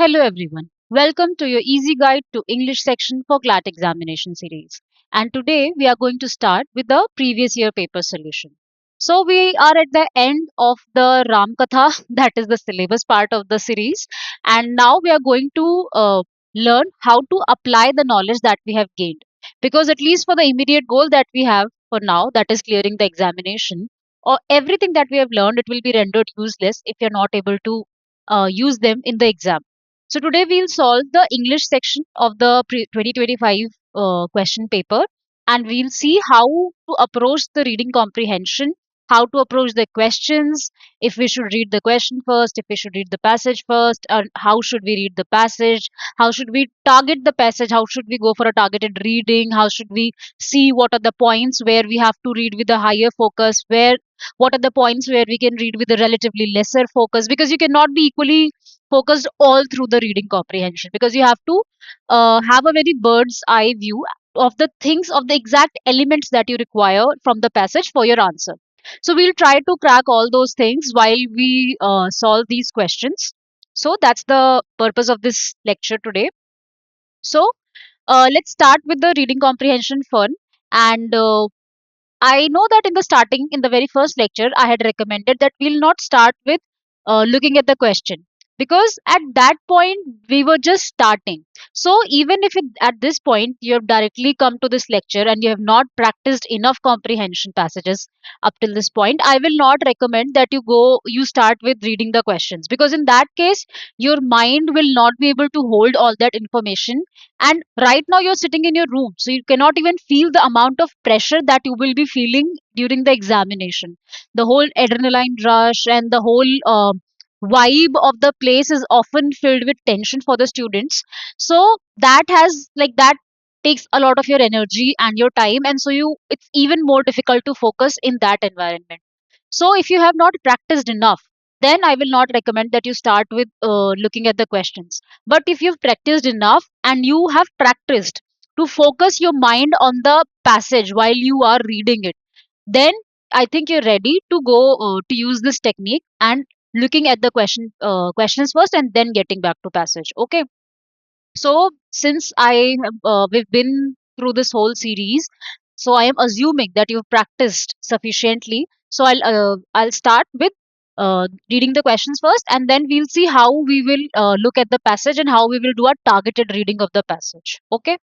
Hello everyone. Welcome to your easy guide to English section for CLAT examination series. And today we are going to start with the previous year paper solution. So we are at the end of the Ram Katha, that is the syllabus part of the series. And now we are going to learn how to apply the knowledge that we have gained. Because at least for the immediate goal that we have for now, that is clearing the examination, or everything that we have learned, it will be rendered useless if you're not able to use them in the exam. So today we'll solve the English section of the 2025 question paper, and we'll see how to approach the reading comprehension, how to approach the questions, if we should read the question first, if we should read the passage first, and how should we read the passage, how should we target the passage, how should we go for a targeted reading, how should we see what are the points where we have to read with a higher focus, where what are the points where we can read with a relatively lesser focus, because you cannot be equally focused all through the reading comprehension, because you have to have a very bird's eye view of the things, of the exact elements that you require from the passage for your answer. So we'll try to crack all those things while we solve these questions. So that's the purpose of this lecture today. So let's start with the reading comprehension fun. And I know that in the starting, in the very first lecture, I had recommended that we'll not start with looking at the question, because at that point we were just starting. So even if at this point you have directly come to this lecture and you have not practiced enough comprehension passages up till this point, I will not recommend that you start with reading the questions, because in that case your mind will not be able to hold all that information. And right now you're sitting in your room, so you cannot even feel the amount of pressure that you will be feeling during the examination. The whole adrenaline rush and the whole vibe of the place is often filled with tension for the students. So that takes a lot of your energy and your time, and so you it's even more difficult to focus in that environment. So if you have not practiced enough, then I will not recommend that you start with looking at the questions. But if you've practiced enough and you have practiced to focus your mind on the passage while you are reading it, then I think you're ready to go to use this technique and looking at the questions first and then getting back to passage. Okay. So since we've been through this whole series, so I am assuming that you've practiced sufficiently. So I'll start with reading the questions first, and then we'll see how we will look at the passage and how we will do a targeted reading of the passage. Okay.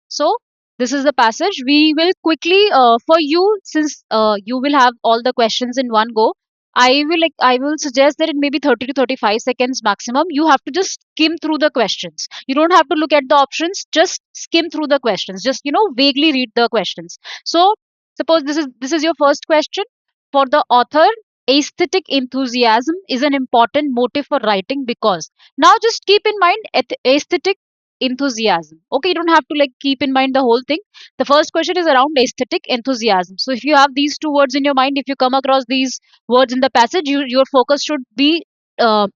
So this is the passage. We will quickly, for you, since you will have all the questions in one go, I will suggest that in maybe 30 to 35 seconds maximum, you have to just skim through the questions. You don't have to look at the options, just skim through the questions. Just vaguely read the questions. So suppose this is your first question. For the author, aesthetic enthusiasm is an important motive for writing because. Now just keep in mind aesthetic enthusiasm. Okay, you don't have to like keep in mind the whole thing. The first question is around aesthetic enthusiasm. So if you have these two words in your mind, if you come across these words in the passage, your focus should be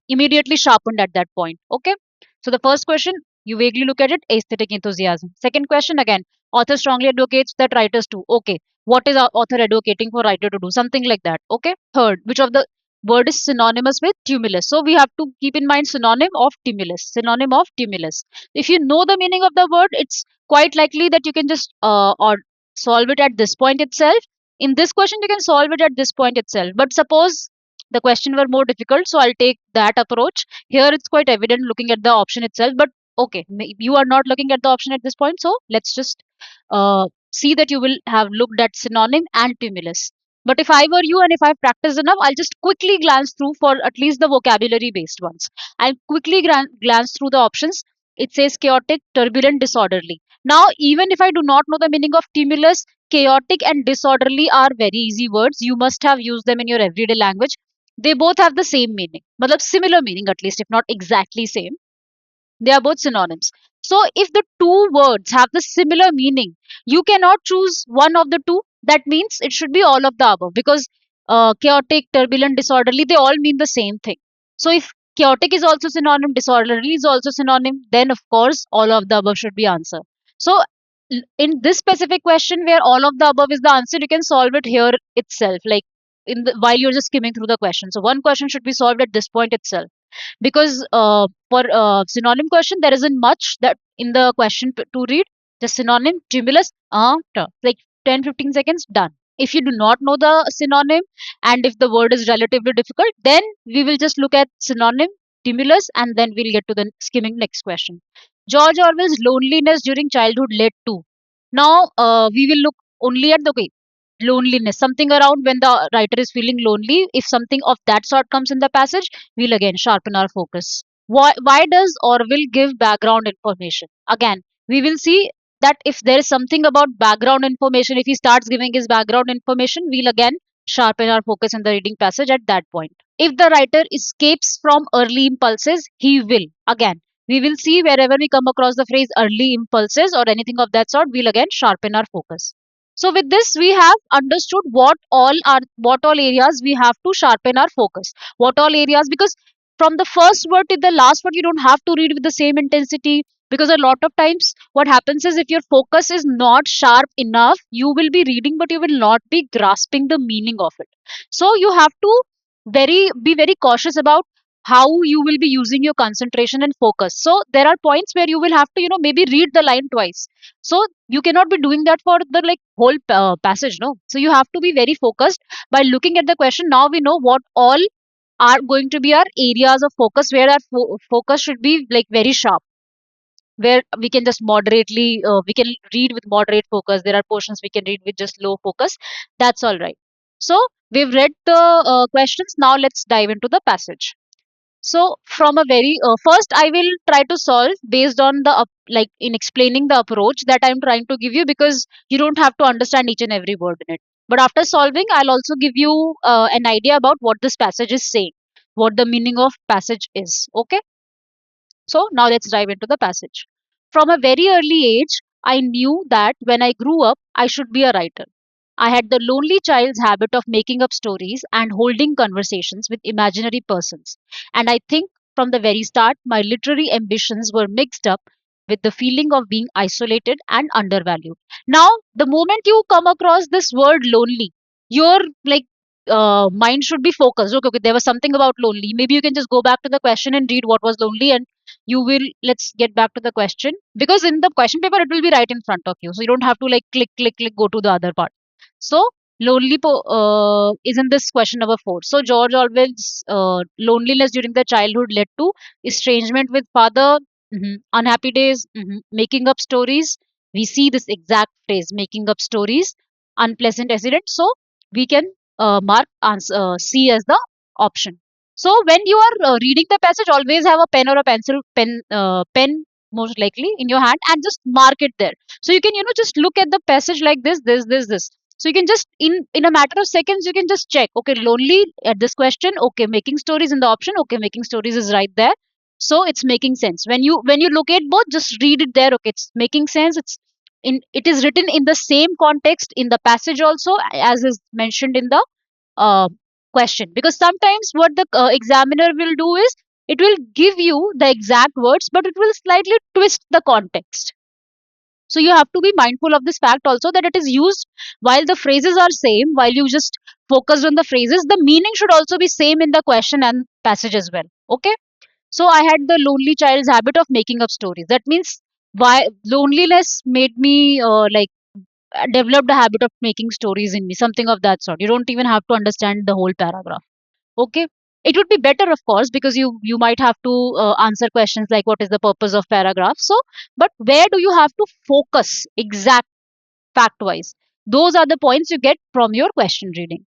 immediately sharpened at that point. Okay. So the first question, you vaguely look at it, aesthetic enthusiasm. Second question, again, author strongly advocates that writers do. Okay, what is our author advocating for writer to do? Something like that. Okay. Third, which of the word is synonymous with tumulus? So we have to keep in mind synonym of tumulus. Synonym of tumulus. If you know the meaning of the word, it's quite likely that you can just or solve it at this point itself. In this question, you can solve it at this point itself. But suppose the question were more difficult, so I'll take that approach. Here it's quite evident looking at the option itself, but okay, you are not looking at the option at this point, so let's just see that you will have looked at synonym and tumulus. But if I were you and if I've practiced enough, I'll just quickly glance through for at least the vocabulary based ones. I'll quickly glance through the options. It says chaotic, turbulent, disorderly. Now, even if I do not know the meaning of tumulus, chaotic and disorderly are very easy words. You must have used them in your everyday language. They both have the same meaning, matlab similar meaning at least, if not exactly same. They are both synonyms. So if the two words have the similar meaning, you cannot choose one of the two. That means it should be all of the above, because chaotic, turbulent, disorderly, they all mean the same thing. So if chaotic is also synonym, disorderly is also synonym, then of course all of the above should be answer. So in this specific question where all of the above is the answer, you can solve it here itself, like while you're just skimming through the question. So one question should be solved at this point itself. because for synonym question there isn't much that in the question to read. The synonym, stimulus, like 10-15 seconds, done. If you do not know the synonym and if the word is relatively difficult, then we will just look at synonym, stimulus, and then we'll get to the skimming next question. George Orwell's loneliness during childhood led to. Now we will look only at the okay, loneliness, something around when the writer is feeling lonely. If something of that sort comes in the passage, we'll again sharpen our focus. Why does Orwell give background information? Again, we will see that if there is something about background information, if he starts giving his background information, we'll again sharpen our focus in the reading passage at that point. If the writer escapes from early impulses, he will. Again, we will see wherever we come across the phrase early impulses or anything of that sort, we'll again sharpen our focus. So with this, we have understood what all areas we have to sharpen our focus. What all areas, because from the first word to the last word, you don't have to read with the same intensity. Because a lot of times, what happens is if your focus is not sharp enough, you will be reading, but you will not be grasping the meaning of it. So you have to be very cautious about how you will be using your concentration and focus. So there are points where you will have to, maybe read the line twice. So you cannot be doing that for the like whole passage, no. So you have to be very focused by looking at the question. Now we know what all are going to be our areas of focus where our focus should be like very sharp, where we can just moderately we can read with moderate focus. There are portions we can read with just low focus. That's all right. So we've read the questions. Now let's dive into the passage. So from a very first, I will try to solve based on the like in explaining the approach that I'm trying to give you, because you don't have to understand each and every word in it. But after solving, I'll also give you an idea about what this passage is saying, what the meaning of passage is. Okay. So now let's dive into the passage. From a very early age, I knew that when I grew up, I should be a writer. I had the lonely child's habit of making up stories and holding conversations with imaginary persons. And I think from the very start, my literary ambitions were mixed up with the feeling of being isolated and undervalued. Now, the moment you come across this word lonely, your like mind should be focused. Okay, okay, there was something about lonely. Maybe you can just go back to the question and read what was lonely, and you will. Let's get back to the question, because in the question paper it will be right in front of you, so you don't have to like click, click, click, go to the other part. So lonely is in this question number 4. So George Orwell's loneliness during the childhood led to estrangement with father, unhappy days, making up stories. We see this exact phrase, making up stories, unpleasant incident. So we can mark answer C as the option. So when you are reading the passage, always have a pen or a pencil, pen most likely in your hand, and just mark it there. So you can just look at the passage like this. So you can just in a matter of seconds you can just check. Okay, lonely at this question. Okay, making stories in the option. Okay, making stories is right there. So it's making sense. When you look at both, just read it there. Okay, it's making sense. It is written in the same context in the passage also as is mentioned in the uh, question. Because sometimes what the examiner will do is it will give you the exact words, but it will slightly twist the context. So you have to be mindful of this fact also, that it is used while the phrases are same, while you just focused on the phrases, the meaning should also be same in the question and passage as well. Okay. So I had the lonely child's habit of making up stories. That means why loneliness made me developed a habit of making stories in me, something of that sort. You don't even have to understand the whole paragraph. Okay. It would be better, of course, because you might have to answer questions like what is the purpose of paragraph. So, but where do you have to focus exact fact wise? Those are the points you get from your question reading.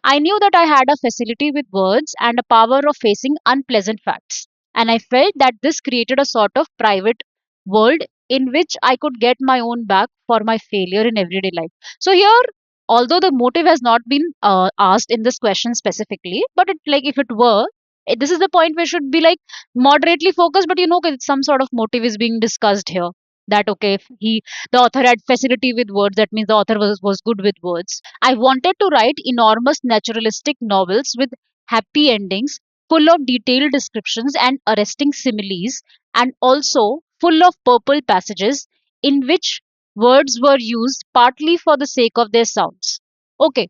I knew that I had a facility with words and a power of facing unpleasant facts. And I felt that this created a sort of private world in which I could get my own back for my failure in everyday life. So here, although the motive has not been asked in this question specifically, but like if it were, this is the point where should be like moderately focused, but some sort of motive is being discussed here. That okay, if the author had facility with words, that means the author was good with words. I wanted to write enormous naturalistic novels with happy endings, full of detailed descriptions and arresting similes, and also full of purple passages in which words were used partly for the sake of their sounds. Okay,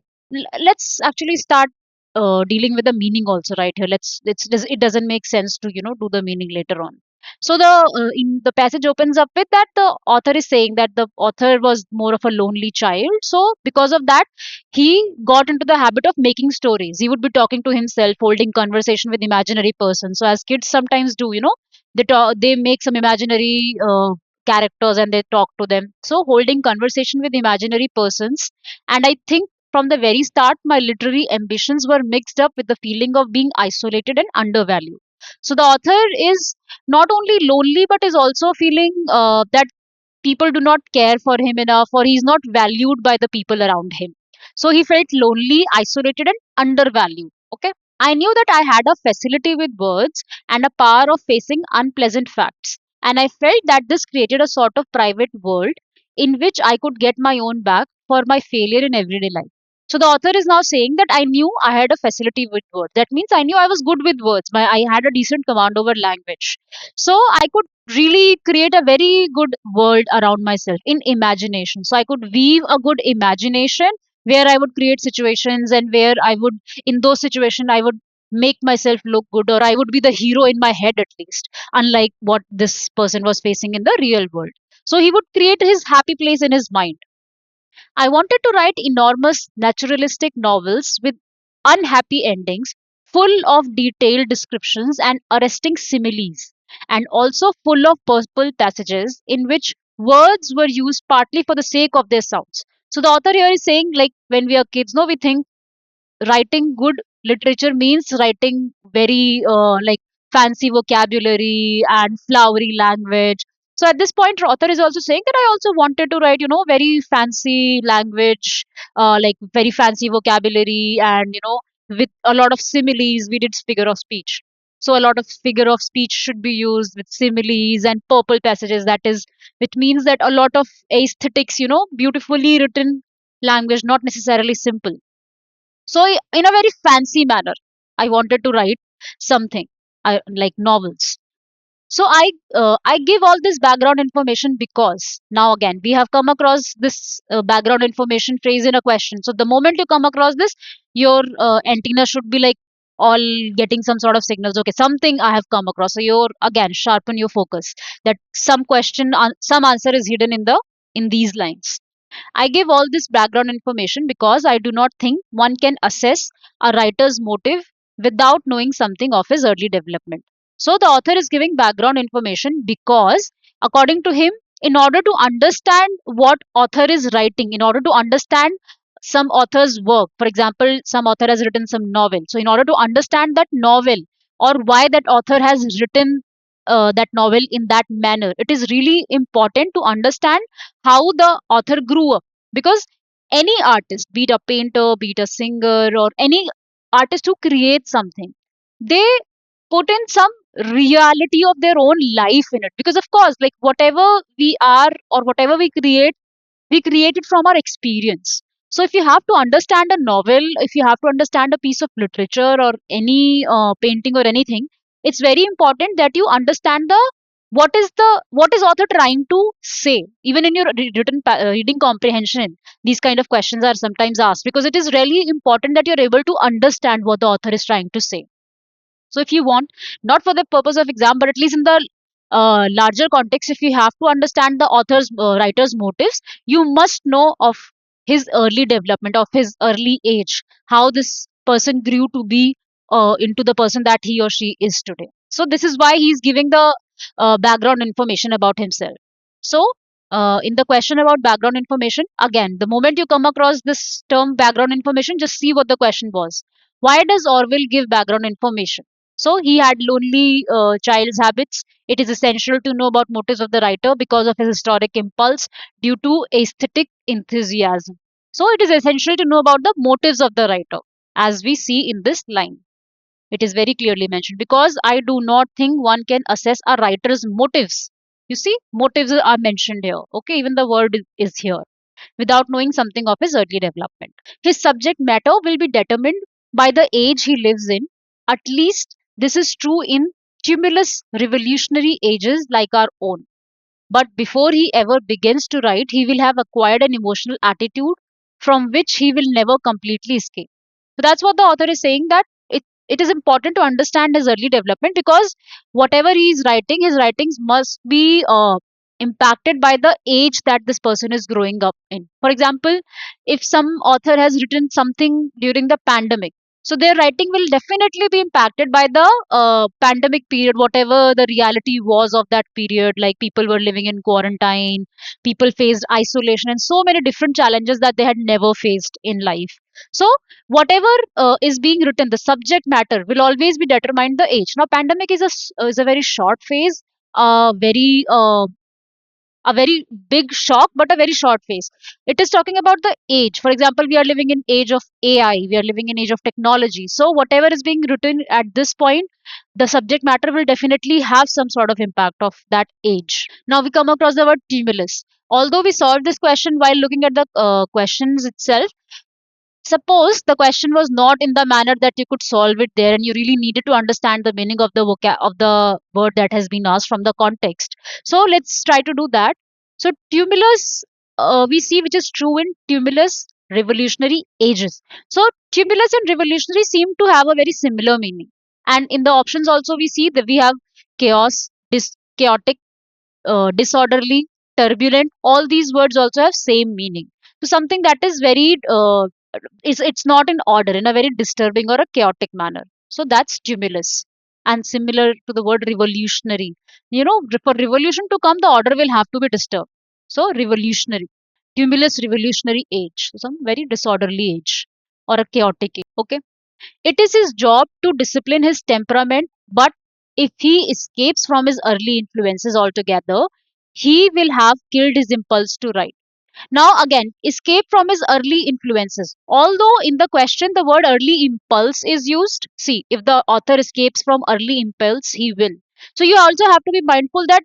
let's actually start. dealing with the meaning also right here. It doesn't make sense to do the meaning later on. So in the passage opens up with that the author is saying that the author was more of a lonely child. So because of that, he got into the habit of making stories. He would be talking to himself, holding conversation with imaginary persons. So as kids sometimes do, they make some imaginary characters and they talk to them. So holding conversation with imaginary persons, and I think from the very start, my literary ambitions were mixed up with the feeling of being isolated and undervalued. So the author is not only lonely but is also feeling that people do not care for him enough, or he's not valued by the people around him. So he felt lonely, isolated, and undervalued. Okay. I knew that I had a facility with words and a power of facing unpleasant facts. And I felt that this created a sort of private world in which I could get my own back for my failure in everyday life. So the author is now saying that I knew I had a facility with words. That means I knew I was good with words. I had a decent command over language. So I could really create a very good world around myself in imagination. So I could weave a good imagination where I would create situations, and where I would, in those situations, I would make myself look good, or I would be the hero in my head at least, unlike what this person was facing in the real world. So he would create his happy place in his mind. I wanted to write enormous naturalistic novels with unhappy endings, full of detailed descriptions and arresting similes, and also full of purple passages in which words were used partly for the sake of their sounds. So the author here is saying, like, when we are kids, no, we think writing good literature means writing very like fancy vocabulary and flowery language. So at this point, author is also saying that I also wanted to write, very fancy language, like very fancy vocabulary, and with a lot of similes. We did figure of speech. So a lot of figure of speech should be used with similes and purple passages. That is, which means that a lot of aesthetics, beautifully written language, not necessarily simple. So in a very fancy manner, I wanted to write something like novels. So I give all this background information because now again we have come across this background information phrase in a question. So the moment you come across this, your antenna should be like all getting some sort of signals. Okay, something I have come across. So you're again sharpen your focus that some question, some answer is hidden in these lines. I give all this background information because I do not think one can assess a writer's motive without knowing something of his early development. So the author is giving background information because, according to him, in order to understand what author is writing, in order to understand some author's work, for example, some author has written some novel. So in order to understand that novel, or why that author has written that novel in that manner, it is really important to understand how the author grew up. Because any artist, be it a painter, be it a singer, or any artist who creates something, they put in some reality of their own life in it. Because of course, like whatever we are or whatever we create it from our experience. So if you have to understand a novel, if you have to understand a piece of literature or any painting or anything, it's very important that you understand what is author trying to say. Even in your reading comprehension, these kind of questions are sometimes asked, because it is really important that you're able to understand what the author is trying to say. So if you want, not for the purpose of exam, but at least in the larger context, if you have to understand the writer's motives, you must know of his early development, of his early age, how this person grew to be into the person that he or she is today. So this is why he's giving the background information about himself. So in the question about background information, again, the moment you come across this term background information, just see what the question was. Why does Orwell give background information? So he had lonely child's habits. It is essential to know about motives of the writer because of his historic impulse due to aesthetic enthusiasm. So it is essential to know about the motives of the writer, as we see in this line. It is very clearly mentioned, because I do not think one can assess a writer's motives. You see, motives are mentioned here. Okay, even the word is here, without knowing something of his early development. His subject matter will be determined by the age he lives in. At least this is true in tumultuous revolutionary ages like our own. But before he ever begins to write, he will have acquired an emotional attitude from which he will never completely escape. So that's what the author is saying, that it is important to understand his early development, because whatever he is writing, his writings must be impacted by the age that this person is growing up in. For example, if some author has written something during the pandemic, so their writing will definitely be impacted by the pandemic period, whatever the reality was of that period. Like, people were living in quarantine, people faced isolation, and so many different challenges that they had never faced in life. So whatever is being written, the subject matter will always be determined the age. Now, pandemic is is a very short phase, very a very big shock, but a very short phase. It is talking about the age. For example, we are living in age of AI, we are living in age of technology. So whatever is being written at this point, the subject matter will definitely have some sort of impact of that age. Now we come across the word stimulus. Although we solved this question while looking at the questions itself, suppose the question was not in the manner that you could solve it there, and you really needed to understand the meaning of the of the word that has been asked from the context. So let's try to do that. So tumulus, we see, which is true in tumulus revolutionary ages. So tumulus and revolutionary seem to have a very similar meaning. And in the options also we see that we have chaos, chaotic, disorderly, turbulent. All these words also have same meaning. So something that is very it's not in order, in a very disturbing or a chaotic manner. So that's stimulus. And similar to the word revolutionary, for revolution to come, the order will have to be disturbed. So revolutionary, tumulus revolutionary age, so some very disorderly age or a chaotic age. Okay, it is his job to discipline his temperament, but if he escapes from his early influences altogether, he will have killed his impulse to write. Now, again, escape from his early influences. Although in the question the word early impulse is used, see, if the author escapes from early impulse, he will. So you also have to be mindful that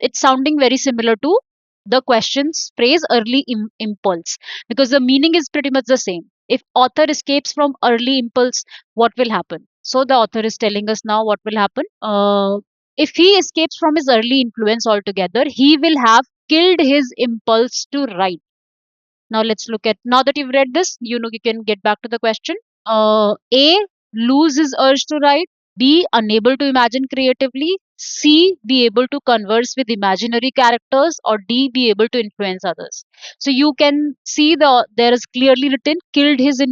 it's sounding very similar to the question's phrase early impulse, because the meaning is pretty much the same. If author escapes from early impulse, what will happen? So the author is telling us now what will happen. If he escapes from his early influence altogether, he will have killed his impulse to write. Now let's look at, now that you've read this, you can get back to the question. A, lose his urge to write. B, unable to imagine creatively. C, be able to converse with imaginary characters. Or D, be able to influence others. So you can see there is clearly written killed his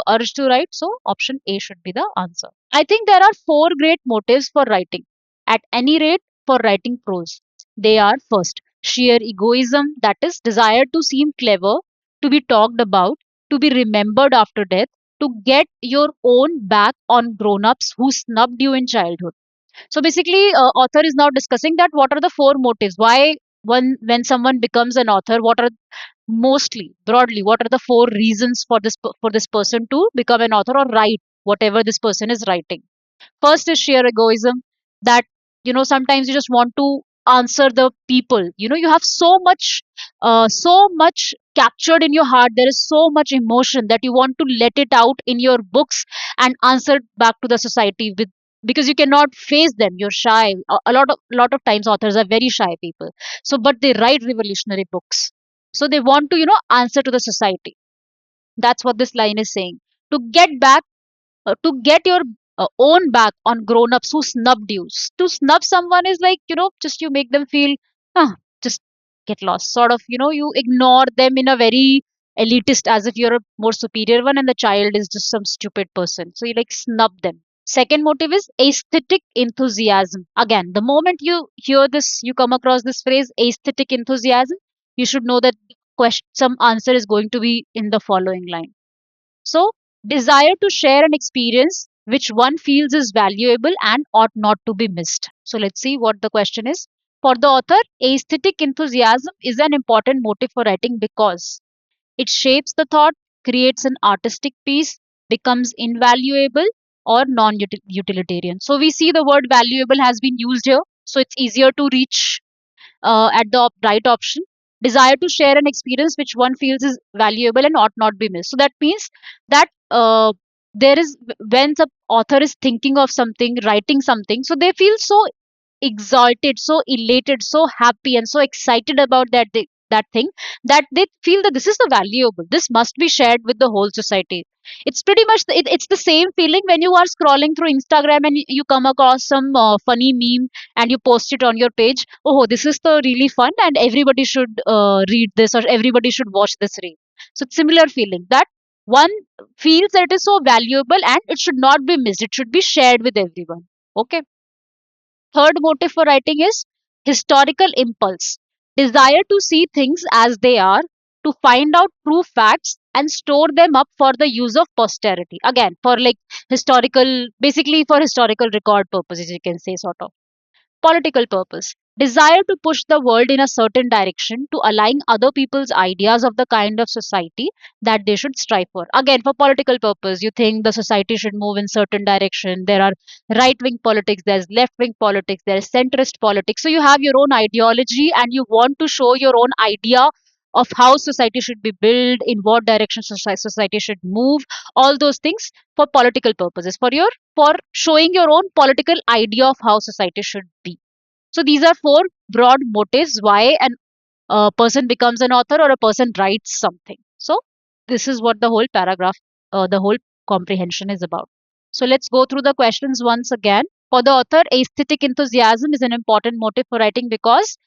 urge to write. So option A should be the answer. I think there are four great motives for writing. At any rate, for writing prose, they are: first, sheer egoism, that is, desire to seem clever, to be talked about, to be remembered after death, to get your own back on grown-ups who snubbed you in childhood. So basically, author is now discussing that what are the four motives. Why, when someone becomes an author, what are, mostly broadly, what are the four reasons for this person to become an author or write whatever this person is writing? First is sheer egoism, that sometimes you just want to answer the people. You have so much captured in your heart. There is so much emotion that you want to let it out in your books and answer back to the society with, because you cannot face them, you're shy. A lot of times authors are very shy people, so but they write revolutionary books, so they want to answer to the society. That's what this line is saying. To get back, to get your own back on grown-ups who snubbed you. To snub someone is like, just you make them feel, just get lost. Sort of, you ignore them in a very elitist, as if you're a more superior one and the child is just some stupid person. So you like snub them. Second motive is aesthetic enthusiasm. Again, the moment you hear this, you come across this phrase, aesthetic enthusiasm, you should know that some answer is going to be in the following line. So, desire to share an experience which one feels is valuable and ought not to be missed. So, let's see what the question is. For the author, aesthetic enthusiasm is an important motive for writing because it shapes the thought, creates an artistic piece, becomes invaluable or non utilitarian. So, we see the word valuable has been used here. So, it's easier to reach at the right option. Desire to share an experience which one feels is valuable and ought not be missed. So that means that there is, when the author is thinking of something, writing something, so they feel so exalted, so elated, so happy, and so excited about that. that thing, that they feel that this is the valuable, this must be shared with the whole society. It's pretty much it's the same feeling when you are scrolling through Instagram and you come across some funny meme and you post it on your page. Oh, this is the really fun and everybody should read this, or everybody should watch this reel. So it's similar feeling that one feels that it is so valuable and it should not be missed, it should be shared with everyone. Okay. Third motive for writing is historical impulse, desire to see things as they are, to find out true facts and store them up for the use of posterity. Again, for like historical, basically for historical record purposes, you can say, sort of. Political purpose, desire to push the world in a certain direction to align other people's ideas of the kind of society that they should strive for. Again, for political purpose, you think the society should move in certain direction. There are right wing politics, there's left wing politics, there's centrist politics. So you have your own ideology and you want to show your own idea of how society should be built, in what direction society should move, all those things for political purposes, for showing your own political idea of how society should be. So these are four broad motives why an person becomes an author or a person writes something. So this is what the whole paragraph, the whole comprehension is about. So let's go through the questions once again. For the author, aesthetic enthusiasm is an important motive for writing because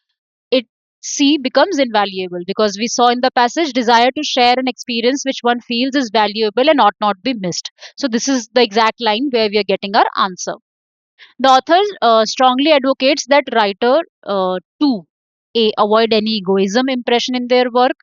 it C becomes invaluable, because we saw in the passage desire to share an experience which one feels is valuable and ought not be missed. So this is the exact line where we are getting our answer. The author strongly advocates that writer to A, avoid any egoism impression in their work,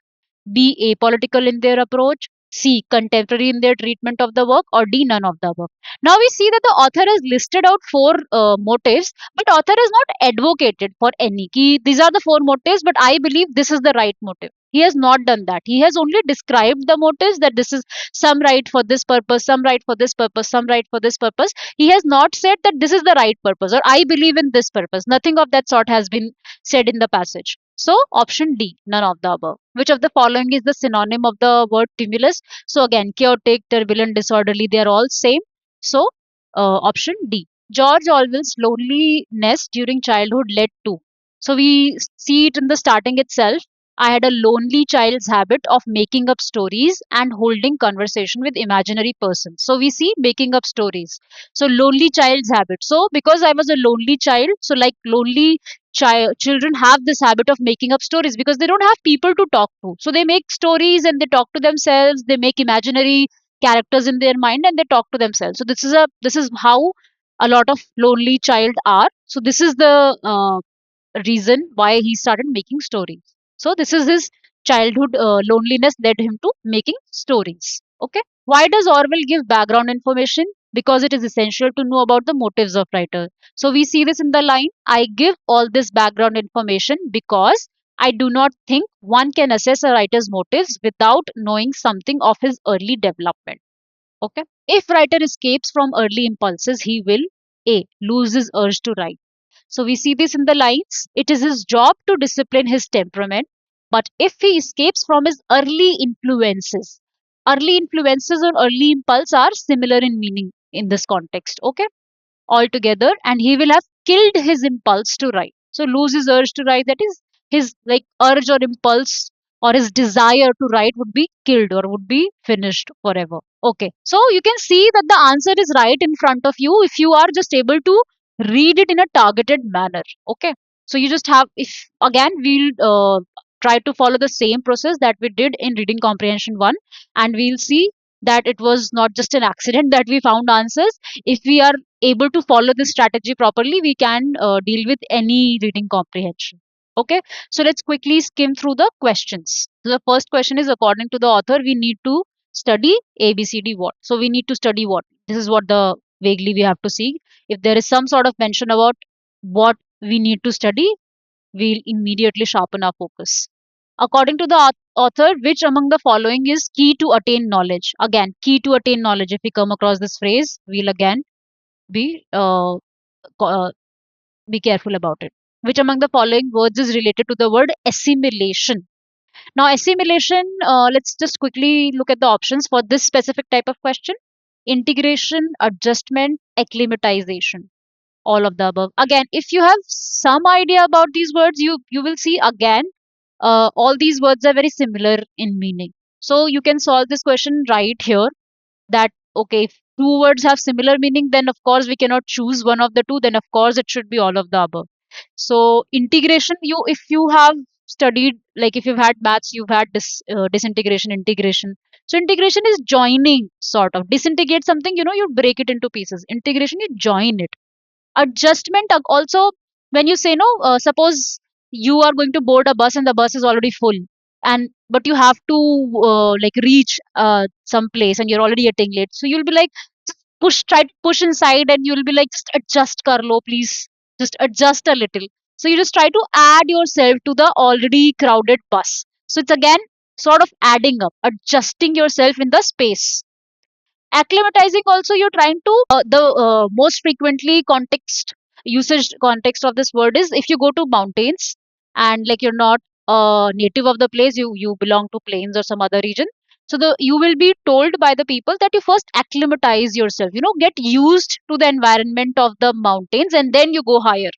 B, apolitical in their approach, C, contemporary in their treatment of the work, or D, none of the above. Now we see that the author has listed out four motives, but author has not advocated for any. These are the four motives, but I believe this is the right motive. He has not done that. He has only described the motives, that this is some right for this purpose, some right for this purpose, some right for this purpose. He has not said that this is the right purpose or I believe in this purpose. Nothing of that sort has been said in the passage. So option D, none of the above. Which of the following is the synonym of the word tumulus? So again, chaotic, turbulent, disorderly, they are all same. So option D. George Orwell's loneliness during childhood led to. So we see it in the starting itself. I had a lonely child's habit of making up stories and holding conversation with imaginary persons. So we see making up stories. So lonely child's habit. So because I was a lonely child, so like lonely children have this habit of making up stories because they don't have people to talk to, so they make stories and they talk to themselves, they make imaginary characters in their mind and they talk to themselves. So this is how a lot of lonely child are. So this is the reason why he started making stories. So this is his childhood loneliness led him to making stories. Okay. Why does Orwell give background information? Because it is essential to know about the motives of writer. So we see this in the line, I give all this background information because I do not think one can assess a writer's motives without knowing something of his early development. Okay. If writer escapes from early impulses, he will A, lose his urge to write. So we see this in the lines. It is his job to discipline his temperament. But if he escapes from his early influences or early impulse are similar in meaning in this context. Okay, altogether, and he will have killed his impulse to write. So lose his urge to write, that is his like urge or impulse or his desire to write would be killed or would be finished forever. Okay, so you can see that the answer is right in front of you if you are just able to read it in a targeted manner. Okay, so you just have, if again we'll try to follow the same process that we did in reading comprehension 1, and we'll see that it was not just an accident that we found answers. If we are able to follow this strategy properly, we can deal with any reading comprehension. Okay, so let's quickly skim through the questions. So the first question is, according to the author, we need to study ABCD what? So we need to study what? This is what the vaguely we have to see. If there is some sort of mention about what we need to study, we'll immediately sharpen our focus. According to the author, which among the following is key to attain knowledge? Again, key to attain knowledge. If we come across this phrase, we'll again be be careful about it. Which among the following words is related to the word assimilation? Now, assimilation, let's just quickly look at the options for this specific type of question. Integration, adjustment, acclimatization, all of the above. Again, if you have some idea about these words, you will see again all these words are very similar in meaning. So you can solve this question right here, that okay, if two words have similar meaning, then of course we cannot choose one of the two, then of course it should be all of the above. So integration, you if you have studied, like if you've had maths, you've had disintegration, integration. So integration is joining, sort of. Disintegrate something, you break it into pieces. Integration, you join it. Adjustment, also, when you say no, suppose you are going to board a bus and the bus is already full, and but you have to like reach some place and you're already getting late, so you'll be like, just try to push inside, and you'll be like, just adjust, Carlo, please, just adjust a little. So you just try to add yourself to the already crowded bus. So it's again sort of adding up, adjusting yourself in the space. Acclimatizing, also, you're trying to the most frequently context usage context of this word is if you go to mountains and like you're not a native of the place, you belong to plains or some other region. So the you will be told by the people that you first acclimatize yourself, get used to the environment of the mountains, and then you go higher.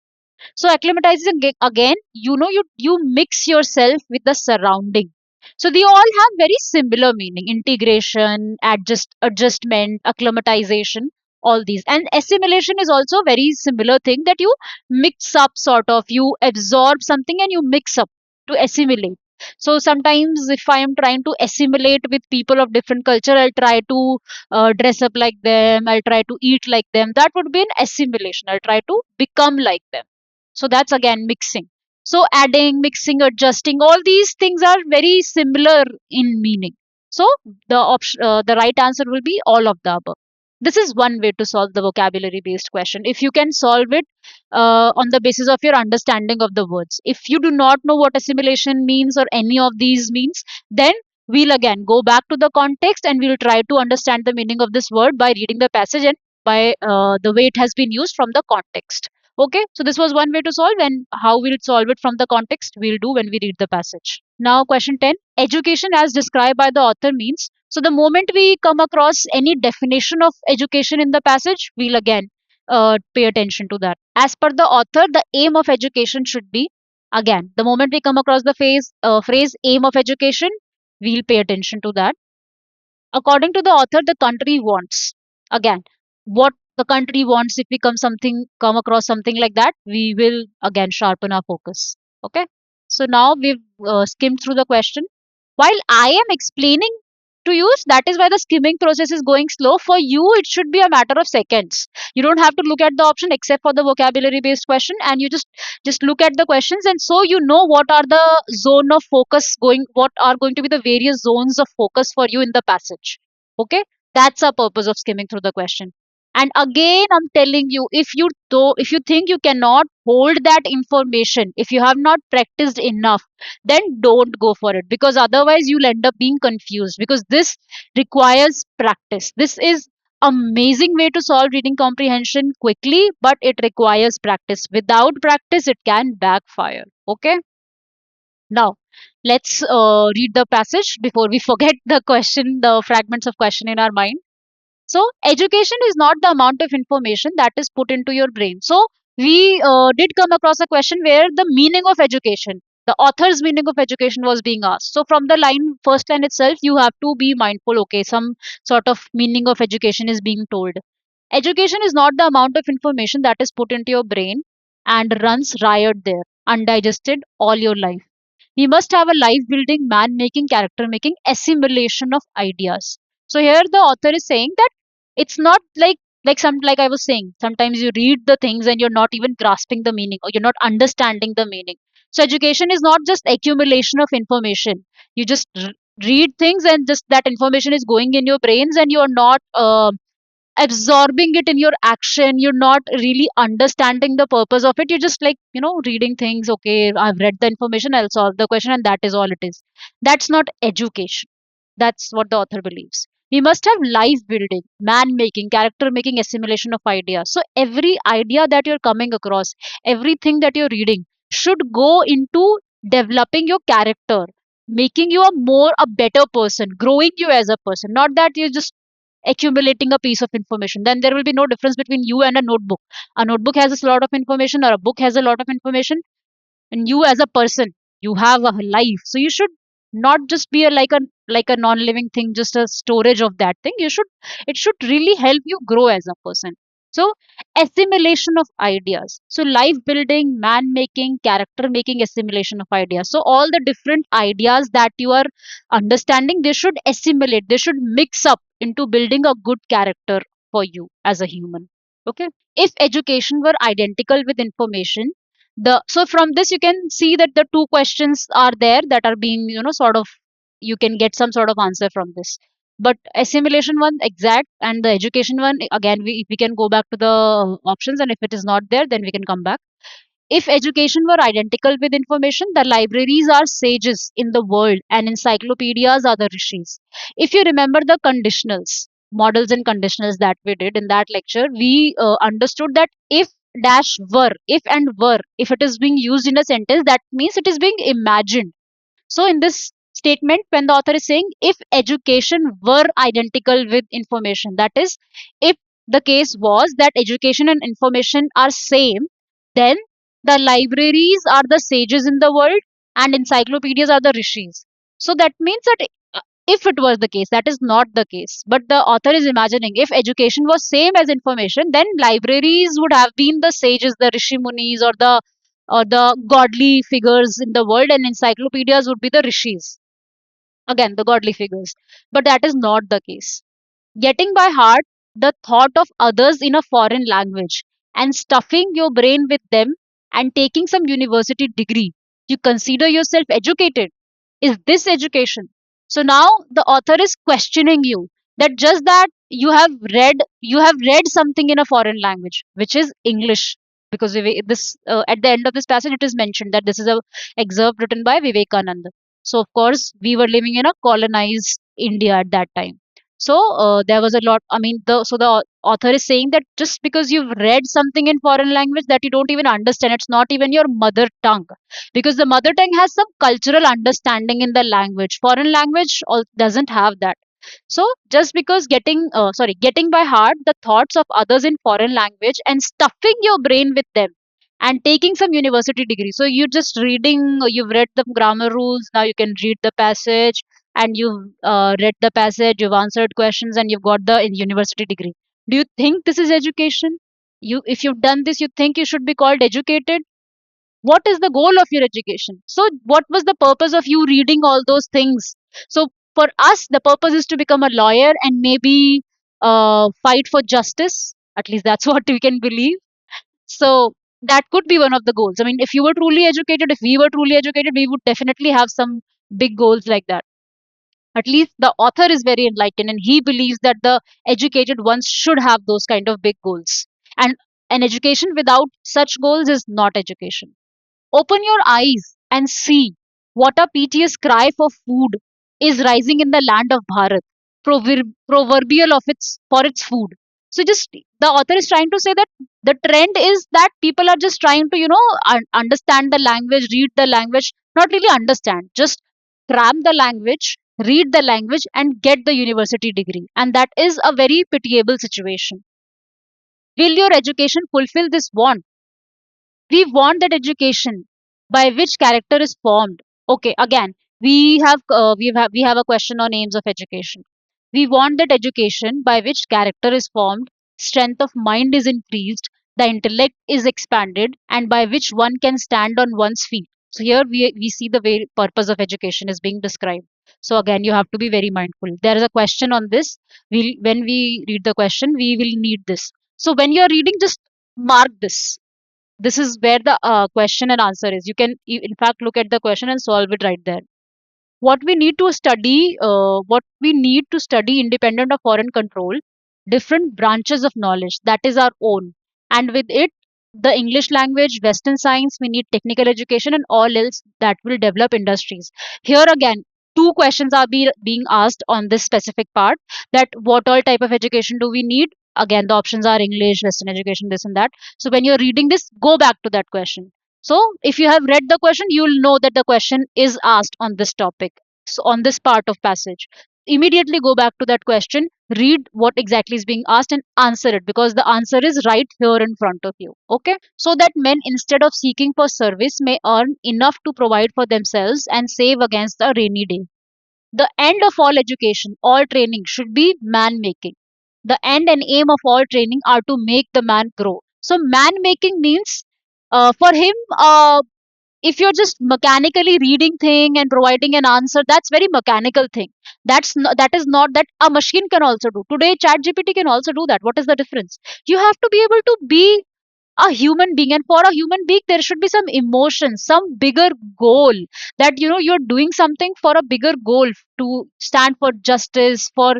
So acclimatizing, again, you mix yourself with the surrounding. So they all have very similar meaning: integration, adjustment, acclimatization, all these. And assimilation is also very similar thing, that you mix up, sort of, you absorb something and you mix up to assimilate. So sometimes if I am trying to assimilate with people of different culture, I'll try to dress up like them, I'll try to eat like them. That would be an assimilation. I'll try to become like them. So that's again mixing. So adding, mixing, adjusting, all these things are very similar in meaning. So the right answer will be all of the above. This is one way to solve the vocabulary based question. If you can solve it on the basis of your understanding of the words. If you do not know what assimilation means or any of these means, then we'll again go back to the context and we'll try to understand the meaning of this word by reading the passage and by the way it has been used from the context. Okay, so this was one way to solve, and how we'll solve it from the context we'll do when we read the passage. Now, question 10. Education as described by the author means. So, the moment we come across any definition of education in the passage, we'll again pay attention to that. As per the author, the aim of education should be, again, the moment we come across the phrase aim of education, we'll pay attention to that. According to the author, the country wants. Again, what the country wants, if we come across something like that, we will again sharpen our focus. Okay. So now we've skimmed through the question. While I am explaining to you, that is why the skimming process is going slow. For you, it should be a matter of seconds. You don't have to look at the option except for the vocabulary based question, and you just look at the questions, and so you know what are the zone of focus going, what are going to be the various zones of focus for you in the passage. Okay, that's the purpose of skimming through the question. And again, I'm telling you, if you think you cannot hold that information, if you have not practiced enough, then don't go for it, because otherwise you'll end up being confused, because this requires practice. This is amazing way to solve reading comprehension quickly, but it requires practice. Without practice it can backfire. Okay, now let's read the passage before we forget the question, the fragments of question in our mind. So, education is not the amount of information that is put into your brain. So, we did come across a question where the meaning of education, the author's meaning of education was being asked. So, from the first line itself, you have to be mindful, okay, some sort of meaning of education is being told. Education is not the amount of information that is put into your brain and runs riot there, undigested all your life. We must have a life building, man making, character making assimilation of ideas. So here the author is saying that it's not like I was saying, sometimes you read the things and you're not even grasping the meaning, or you're not understanding the meaning. So education is not just accumulation of information. You just read things and just that information is going in your brains, and you're not absorbing it in your action. You're not really understanding the purpose of it. You're just like, reading things. Okay, I've read the information, I'll solve the question, and that is all it is. That's not education. That's what the author believes. We must have life building, man making, character making assimilation of ideas. So every idea that you're coming across, everything that you're reading should go into developing your character, making you a better person, growing you as a person. Not that you're just accumulating a piece of information. Then there will be no difference between you and a notebook. A notebook has a lot of information, or a book has a lot of information, and you as a person. You have a life, so you should not just be like a non-living thing, just a storage of that thing. It should really help you grow as a person. So assimilation of ideas, so life building, man making, character making, assimilation of ideas. So all the different ideas that you are understanding, they should assimilate, they should mix up into building a good character for you as a human. Okay. If education were identical with information, the so from this you can see that the two questions are there that are being, sort of, you can get some sort of answer from this. But assimilation one exact, and the education one, again, we can go back to the options, and if it is not there, then we can come back. If education were identical with information, the libraries are sages in the world and encyclopedias are the rishis. If you remember the conditionals, models and conditionals that we did in that lecture, we understood that if dash were, if and were, if it is being used in a sentence, that means it is being imagined. So, in this statement, when the author is saying if education were identical with information, that is, if the case was that education and information are same, then the libraries are the sages in the world and encyclopedias are the rishis. So, that means that if it was the case, that is not the case. But the author is imagining if education was same as information, then libraries would have been the sages, the rishi munis, or the godly figures in the world, and encyclopedias would be the rishis. Again, the godly figures. But that is not the case. Getting by heart the thought of others in a foreign language and stuffing your brain with them and taking some university degree, you consider yourself educated. Is this education? So now the author is questioning you that just that you have read something in a foreign language, which is English, because this at the end of this passage it is mentioned that this is a excerpt written by Vivekananda. So of course we were living in a colonized India at that time. So there was a lot. I mean, the author is saying that just because you've read something in foreign language that you don't even understand, it's not even your mother tongue, because the mother tongue has some cultural understanding in the language. Foreign language doesn't have that. So just because getting by heart the thoughts of others in foreign language and stuffing your brain with them and taking some university degree. So you're just reading, you've read the grammar rules, now you can read the passage, and you've read the passage, you've answered questions, and you've got the university degree. Do you think this is education? If you've done this, you think you should be called educated? What is the goal of your education? So what was the purpose of you reading all those things? So for us the purpose is to become a lawyer and maybe fight for justice. At least that's what we can believe. So that could be one of the goals. I mean, if you were truly educated, if we were truly educated, we would definitely have some big goals like that. At least the author is very enlightened and he believes that the educated ones should have those kind of big goals. And an education without such goals is not education. Open your eyes and see what a piteous cry for food is rising in the land of Bharat, proverbial of its for its food. So just the author is trying to say that the trend is that people are just trying to, understand the language, read the language, not really understand, just cram the language, read the language, and get the university degree. And that is a very pitiable situation. Will your education fulfill this want? We want that education by which character is formed. Okay, again, we have a question on aims of education. We want that education by which character is formed, strength of mind is increased, the intellect is expanded, and by which one can stand on one's feet. So here we see the very purpose of education is being described. So again, you have to be very mindful. There is a question on this. When we read the question, we will need this. So when you are reading, just mark this. This is where the question and answer is. You can in fact look at the question and solve it right there. What we need to study independent of foreign control, different branches of knowledge that is our own, and with it the English language, western science, we need technical education and all else that will develop industries. Here again, two questions are being asked on this specific part, that what all type of education do we need. Again, the options are English, western education, this and that. So when you're reading this, go back to that question. So if you have read the question, you'll know that the question is asked on this topic, so on this part of passage. immediately go back to that question, read what exactly is being asked, and answer it, because the answer is right here in front of you. Okay, so that men, instead of seeking for service, may earn enough to provide for themselves and save against a rainy day. The end of all education, all training should be man making. The end and aim of all training are to make the man grow. So man making means, for him, if you're just mechanically reading thing and providing an answer, that's very mechanical thing. That is not that a machine can also do. Today chat gpt can also do that. What is the difference? You have to be able to be a human being, and for a human being there should be some emotion, some bigger goal, that you're doing something for a bigger goal, to stand for justice, for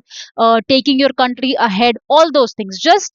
taking your country ahead, all those things. Just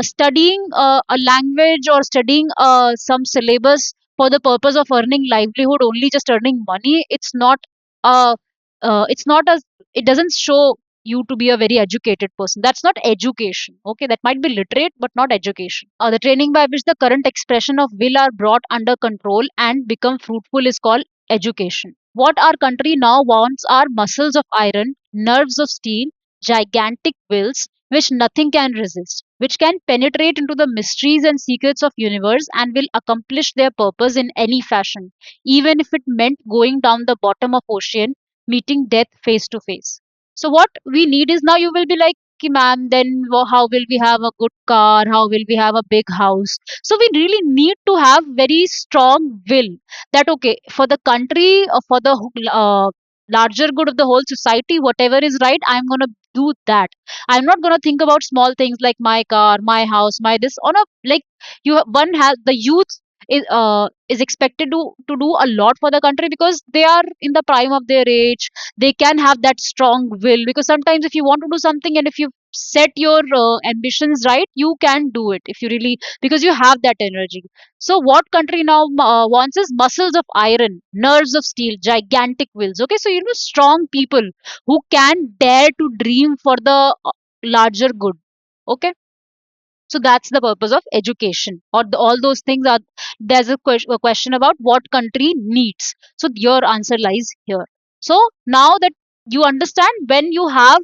studying a language or studying some syllabus for the purpose of earning livelihood, only just earning money, it's not a, it doesn't show you to be a very educated person. That's not education. Okay, that might be literate but not education. The training by which the current expression of will are brought under control and become fruitful is called education. What our country now wants are muscles of iron, nerves of steel, gigantic wills which nothing can resist, which can penetrate into the mysteries and secrets of universe and will accomplish their purpose in any fashion, even if it meant going down the bottom of ocean, meeting death face to face. So what we need is, now you will be like, "Ki, ma'am, then how will we have a good car? How will we have a big house?" So we really need to have very strong will, that okay, for the country, for the larger good of the whole society, whatever is right, I'm gonna do that. I'm not gonna think about small things like my car, my house, my this. On a, like, one has the youth is expected to do a lot for the country, because they are in the prime of their age. They can have that strong will, because sometimes if you want to do something, and if you set your ambitions right, you can do it, if you really, because you have that energy. So what country now wants is muscles of iron, nerves of steel, gigantic wills. Okay, so strong people who can dare to dream for the larger good. Okay, so that's the purpose of education, or all those things are. There's a question about what country needs. So your answer lies here. So now that you understand, when you have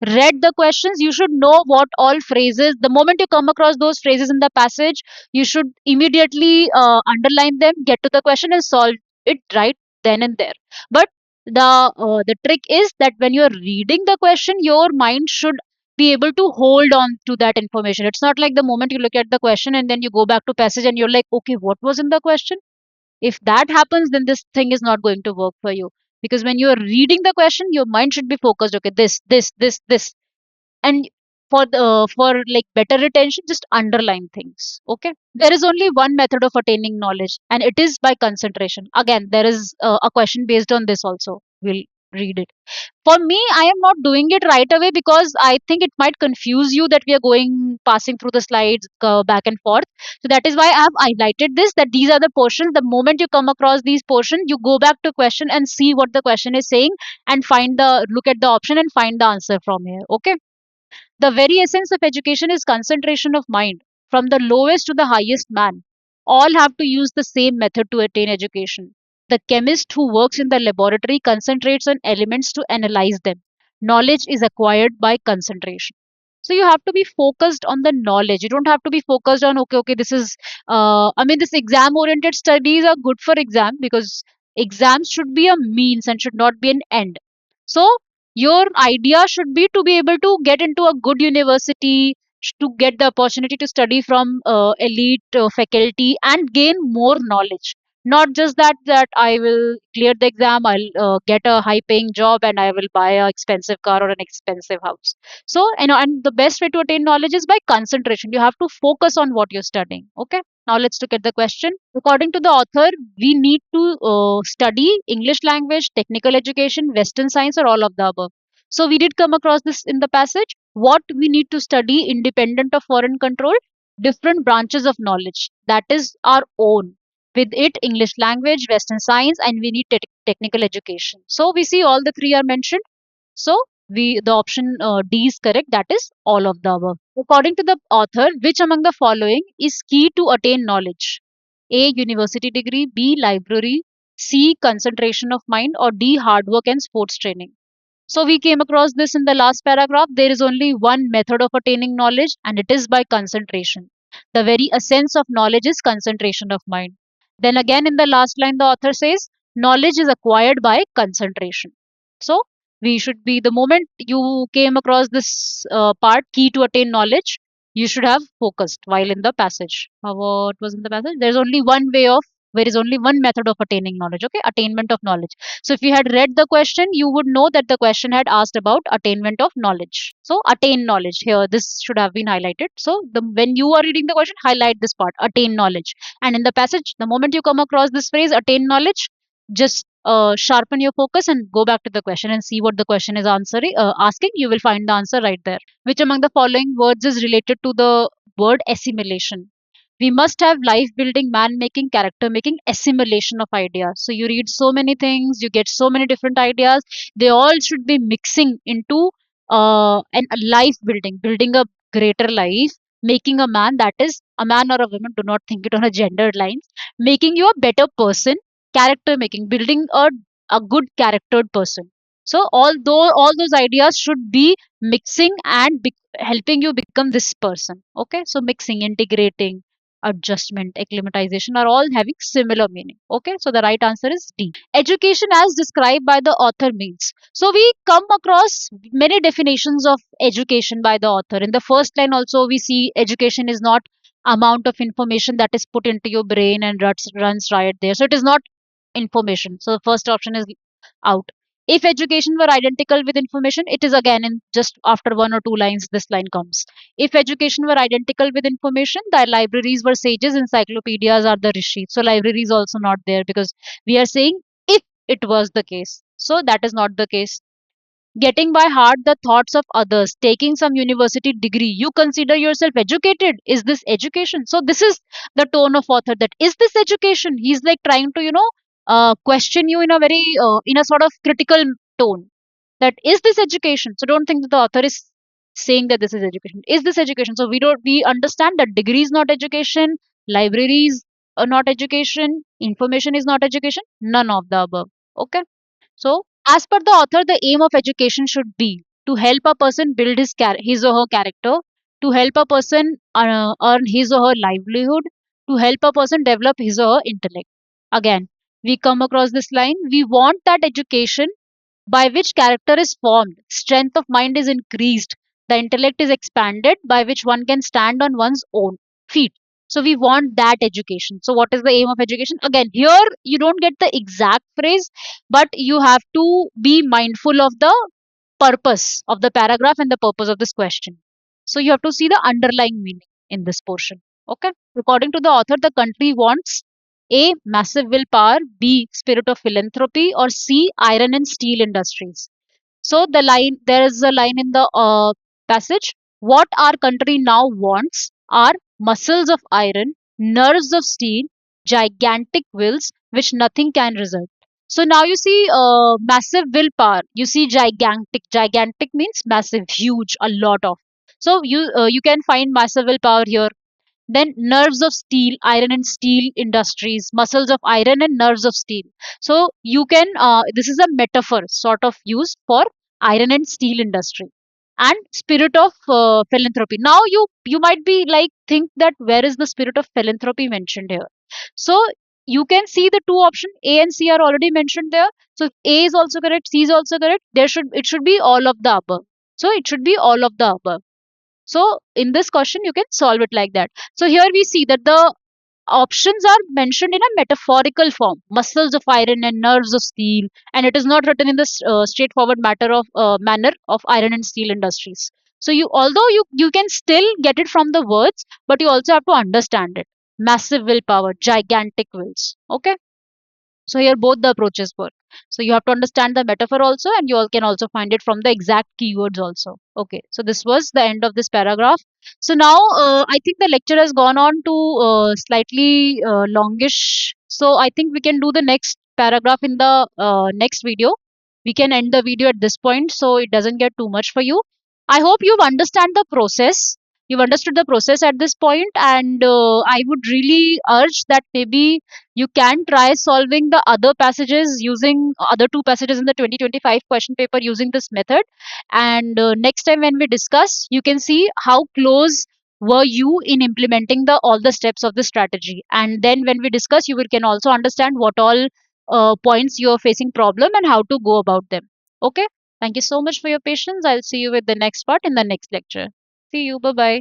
read the questions, you should know what all phrases. The moment you come across those phrases in the passage, you should immediately underline them, get to the question, and solve it right then and there. But the trick is that when you are reading the question, your mind should be able to hold on to that information. It's not like the moment you look at the question and then you go back to passage and you're like, okay, what was in the question? If that happens, then this thing is not going to work for you. Because when you're reading the question, your mind should be focused. Okay, this, and for like better retention, just underline things. Okay, there is only one method of attaining knowledge, and it is by concentration. Again, there is a question based on this also. We'll read it. For me, I am not doing it right away because I think it might confuse you that we are going passing through the slides back and forth. So that is why I have highlighted this, that these are the portions. The moment you come across these portions, you go back to question and see what the question is saying, and look at the option and find the answer from here. Okay. The very essence of education is concentration of mind, from the lowest to the highest man. All have to use the same method to attain education. The chemist who works in the laboratory concentrates on elements to analyze them. Knowledge is acquired by concentration. So you have to be focused on the knowledge. You don't have to be focused on, okay, this is, I mean, this exam oriented studies are good for exam, because exams should be a means and should not be an end. So your idea should be to be able to get into a good university, to get the opportunity to study from elite faculty and gain more knowledge. Not just that I will clear the exam, I'll get a high paying job, and I will buy a expensive car or an expensive house. So, and the best way to attain knowledge is by concentration. You have to focus on what you're studying. Okay. Now let's look at the question. According to the author, we need to study English language, technical education, Western science, or all of the above. So we did come across this in the passage. What we need to study independent of foreign control, different branches of knowledge. That is our own. With it, English language, Western science, and we need technical education. So we see all the three are mentioned. So the option D is correct. That is all of the above. According to the author, which among the following is key to attain knowledge? A. University degree. B. Library. C. Concentration of mind. Or D. Hard work and sports training. So we came across this in the last paragraph. There is only one method of attaining knowledge, and it is by concentration. The very essence of knowledge is concentration of mind. Then again, in the last line, the author says, knowledge is acquired by concentration. So we should be, the moment you came across this part, key to attain knowledge, you should have focused while in the passage. What was in the passage? There is only one way of, there is only one method of attaining knowledge. Okay, attainment of knowledge. So if you had read the question, you would know that the question had asked about attainment of knowledge. So attain knowledge here, this should have been highlighted. So when you are reading the question, highlight this part, attain knowledge. And in the passage, the moment you come across this phrase, attain knowledge, just sharpen your focus and go back to the question and see what the question is answering, asking. You will find the answer right there. Which among the following words is related to the word assimilation? We must have life building, man making, character making, assimilation of ideas. So you read so many things, you get so many different ideas. They all should be mixing into a life building, building a greater life, making a man, that is a man or a woman. Do not think it on a gendered lines. Making you a better person, character making, building a good charactered person. So all those ideas should be mixing and helping you become this person. Okay, so mixing, integrating, adjustment, acclimatization are all having similar meaning. Okay, so the right answer is D. Education as described by the author means. So we come across many definitions of education by the author. In the first line also we see education is not amount of information that is put into your brain and runs right there. So it is not information. So the first option is out. If education were identical with information, it is again in just after one or two lines, this line comes. If education were identical with information, the libraries were sages, encyclopedias are the rishis. So library is also not there because we are saying if it was the case. So that is not the case. Getting by heart the thoughts of others, taking some university degree, you consider yourself educated. Is this education? So this is the tone of author, that is this education? He's like trying to, question you in a very, in a sort of critical tone, that is this education? So don't think that the author is saying that this is education. Is this education? So we understand that degree is not education, libraries are not education, information is not education, none of the above. Okay. So, as per the author, the aim of education should be to help a person build his or her character, to help a person earn his or her livelihood, to help a person develop his or her intellect. Again, we come across this line, we want that education by which character is formed, strength of mind is increased, the intellect is expanded, by which one can stand on one's own feet. So we want that education. So what is the aim of education? Again, here you don't get the exact phrase, but you have to be mindful of the purpose of the paragraph and the purpose of this question. So you have to see the underlying meaning in this portion. Okay. According to the author, the country wants A. Massive willpower, B. Spirit of philanthropy, or C. Iron and steel industries. So the line, there is a line in the passage. What our country now wants are muscles of iron, nerves of steel, gigantic wills, which nothing can resist. So now you see massive willpower. You see gigantic. Gigantic means massive, huge, a lot of. So you can find massive willpower here. Then nerves of steel, iron and steel industries, muscles of iron and nerves of steel. So you can, this is a metaphor sort of used for iron and steel industry. And spirit of philanthropy. Now you might be like think that where is the spirit of philanthropy mentioned here? So you can see the two options A and C are already mentioned there. So if A is also correct, C is also correct. It should be all of the above. So it should be all of the above. So in this question, you can solve it like that. So here we see that the options are mentioned in a metaphorical form, muscles of iron and nerves of steel, and it is not written in the straightforward manner of iron and steel industries. So although you can still get it from the words, but you also have to understand it. Massive willpower, gigantic wills. Okay. So here both the approaches work. So you have to understand the metaphor also, and you all can also find it from the exact keywords also. Okay. So this was the end of this paragraph. So now I think the lecture has gone on to slightly longish. So I think we can do the next paragraph in the next video. We can end the video at this point so it doesn't get too much for you. I hope you understand the process. you've understood the process at this point, and I would really urge that maybe you can try solving the other passages using other two passages in the 2025 question paper using this method. And next time when we discuss, you can see how close were you in implementing the all the steps of the strategy. And then when we discuss, you will can also understand what all points you are facing problem and how to go about them. Okay. Thank you so much for your patience. I'll see you with the next part in the next lecture. See you. Bye bye.